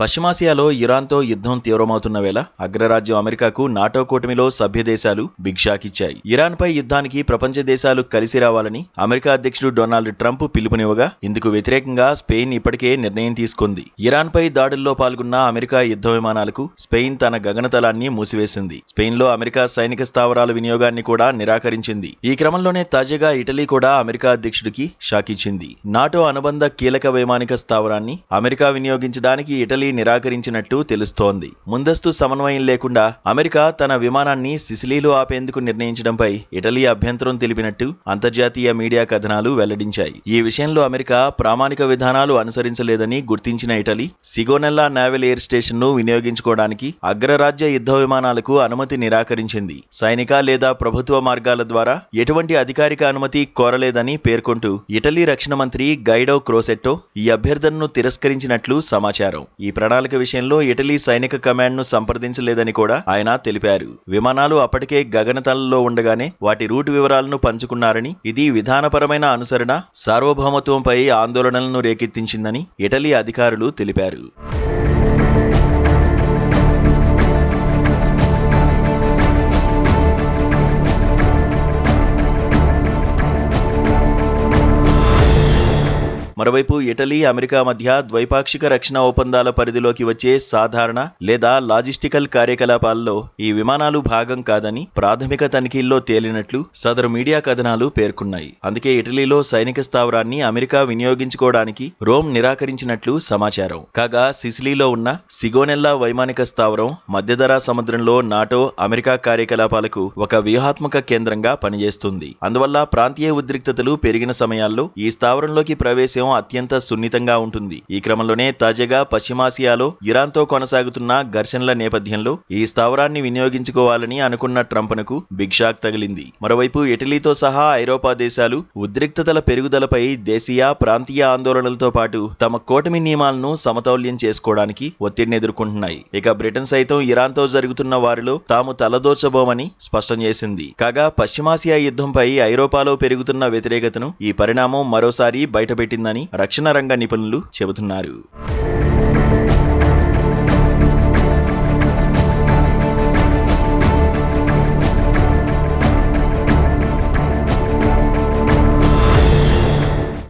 పశ్చిమాసియాలో ఇరాన్తో యుద్ధం తీవ్రమవుతున్న వేళ అగ్రరాజ్యం అమెరికాకు నాటో కూటమిలో సభ్యదేశాలు బిగ్ షాక్ ఇచ్చాయి. ఇరాన్పై యుద్ధానికి ప్రపంచ దేశాలు కలిసి రావాలని అమెరికా అధ్యక్షుడు డొనాల్డ్ ట్రంప్ పిలుపునివ్వగా ఇందుకు వ్యతిరేకంగా స్పెయిన్ ఇప్పటికే నిర్ణయం తీసుకుంది. ఇరాన్పై దాడుల్లో పాల్గొన్న అమెరికా యుద్ధ విమానాలకు స్పెయిన్ తన గగనతలాన్ని మూసివేసింది. స్పెయిన్లో అమెరికా సైనిక స్థావరాల వినియోగాన్ని కూడా నిరాకరించింది. ఈ క్రమంలోనే తాజాగా ఇటలీ కూడా అమెరికా అధ్యక్షుడికి షాక్ ఇచ్చింది. నాటో అనుబంధ కీలక వైమానిక స్థావరాన్ని అమెరికా వినియోగించడానికి ఇటలీ నిరాకరించినట్టు తెలుస్తోంది. ముందస్తు సమన్వయం లేకుండా అమెరికా తన విమానాన్ని సిసిలీలో ఆపేందుకు నిర్ణయించడంపై ఇటలీ అభ్యంతరం తెలిపినట్టు అంతర్జాతీయ మీడియా కథనాలు వెల్లడించాయి. ఈ విషయంలో అమెరికా ప్రామాణిక విధానాలు అనుసరించలేదని గుర్తించిన ఇటలీ సిగోనెల్లా నేవల్ ఎయిర్ స్టేషన్ ను వినియోగించుకోవడానికి అగ్రరాజ్య యుద్ధ విమానాలకు అనుమతి నిరాకరించింది. సైనిక లేదా ప్రభుత్వ మార్గాల ద్వారా ఎటువంటి అధికారిక అనుమతి కోరలేదని పేర్కొంటూ ఇటలీ రక్షణ మంత్రి గైడో క్రోసెట్టో ఈ అభ్యర్థనను తిరస్కరించినట్లు సమాచారం. ఈ ప్రణాళిక విషయంలో ఇటలీ సైనిక కమాండ్ ను సంప్రదించలేదని కూడా ఆయన తెలిపారు. విమానాలు అప్పటికే గగనతలంలో ఉండగానే వాటి రూట్ వివరాలను పంచుకున్నారని, ఇది విధానపరమైన అనుసరణ, సార్వభౌమత్వంపై ఆందోళనలను రేకెత్తించిందని ఇటలీ అధికారులు తెలిపారు. మరోవైపు ఇటలీ, అమెరికా మధ్య ద్వైపాక్షిక రక్షణ ఒప్పందాల పరిధిలోకి వచ్చే సాధారణ లేదా లాజిస్టికల్ కార్యకలాపాల్లో ఈ విమానాలు భాగం కాదని ప్రాథమిక తనిఖీల్లో తేలినట్లు సదరు మీడియా కథనాలు పేర్కొన్నాయి. అందుకే ఇటలీలో సైనిక స్థావరాన్ని అమెరికా వినియోగించుకోవడానికి రోమ్ నిరాకరించినట్లు సమాచారం. కాగా సిసిలీలో ఉన్న సిగోనెల్లా వైమానిక స్థావరం మధ్యధరా సముద్రంలో నాటో, అమెరికా కార్యకలాపాలకు ఒక వ్యూహాత్మక కేంద్రంగా పనిచేస్తుంది. అందువల్ల ప్రాంతీయ ఉద్రిక్తతలు పెరిగిన సమయాల్లో ఈ స్థావరంలోకి ప్రవేశం అత్యంత సున్నితంగా ఉంటుంది. ఈ క్రమంలోనే తాజాగా పశ్చిమాసియాలో ఇరాన్తో కొనసాగుతున్న ఘర్షణల నేపథ్యంలో ఈ స్థావరాన్ని వినియోగించుకోవాలని అనుకున్న ట్రంప్నకు బిగ్ షాక్ తగిలింది. మరోవైపు ఇటలీతో సహా ఐరోపా దేశాలు ఉద్రిక్తతల పెరుగుదలపై దేశీయ, ప్రాంతీయ ఆందోళనలతో పాటు తమ కూటమి నియమాలను సమతౌల్యం చేసుకోవడానికి ఒత్తిడిని ఎదుర్కొంటున్నాయి. ఇక బ్రిటన్ సైతం ఇరాన్తో జరుగుతున్న వారిలో తాము తలదోచబోమని స్పష్టం చేసింది. కాగా పశ్చిమాసియా యుద్ధంపై ఐరోపాలో పెరుగుతున్న వ్యతిరేకతను ఈ పరిణామం మరోసారి బయటపెట్టిందని రక్షణ రంగ నిపుణులు చెబుతున్నారు.